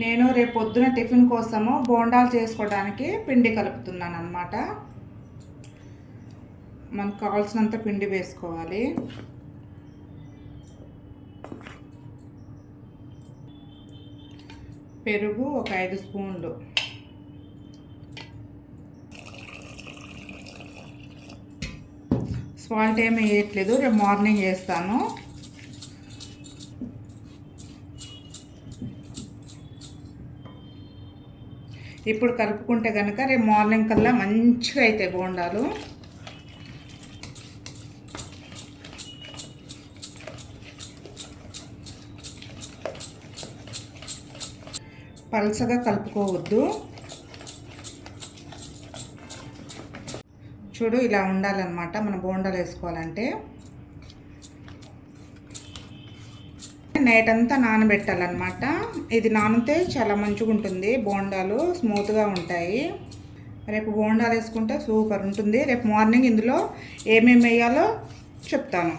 నేను రేపు పొద్దున టిఫిన్ కోసము బోండాలు చేసుకోవడానికి పిండి కలుపుతున్నాను అన్నమాట. మనకు కావాల్సినంత పిండి వేసుకోవాలి. పెరుగు ఒక 5 స్పూన్లు, సాల్ట్ ఏమీ వేయట్లేదు, రేపు మార్నింగ్ వేస్తాను. ఇప్పుడు కలుపుకుంటే కనుక రేపు మార్నింగ్ కల్లా మంచిగా అవుతాయి బోండాలు. పల్చగా కలుపుకోవద్దు. చూడు, ఇలా ఉండాలన్నమాట మన బోండాలు వేసుకోవాలంటే. నైట్ అంతా నానబెట్టాలన్నమాట. ఇది నానితే చాలా మంచిగా ఉంటుంది, బోండాలు స్మూత్గా ఉంటాయి. రేపు బోండాలు వేసుకుంటే సూపర్ ఉంటుంది. రేపు మార్నింగ్ ఇందులో ఏమేమి వేయాలో చెప్తాను.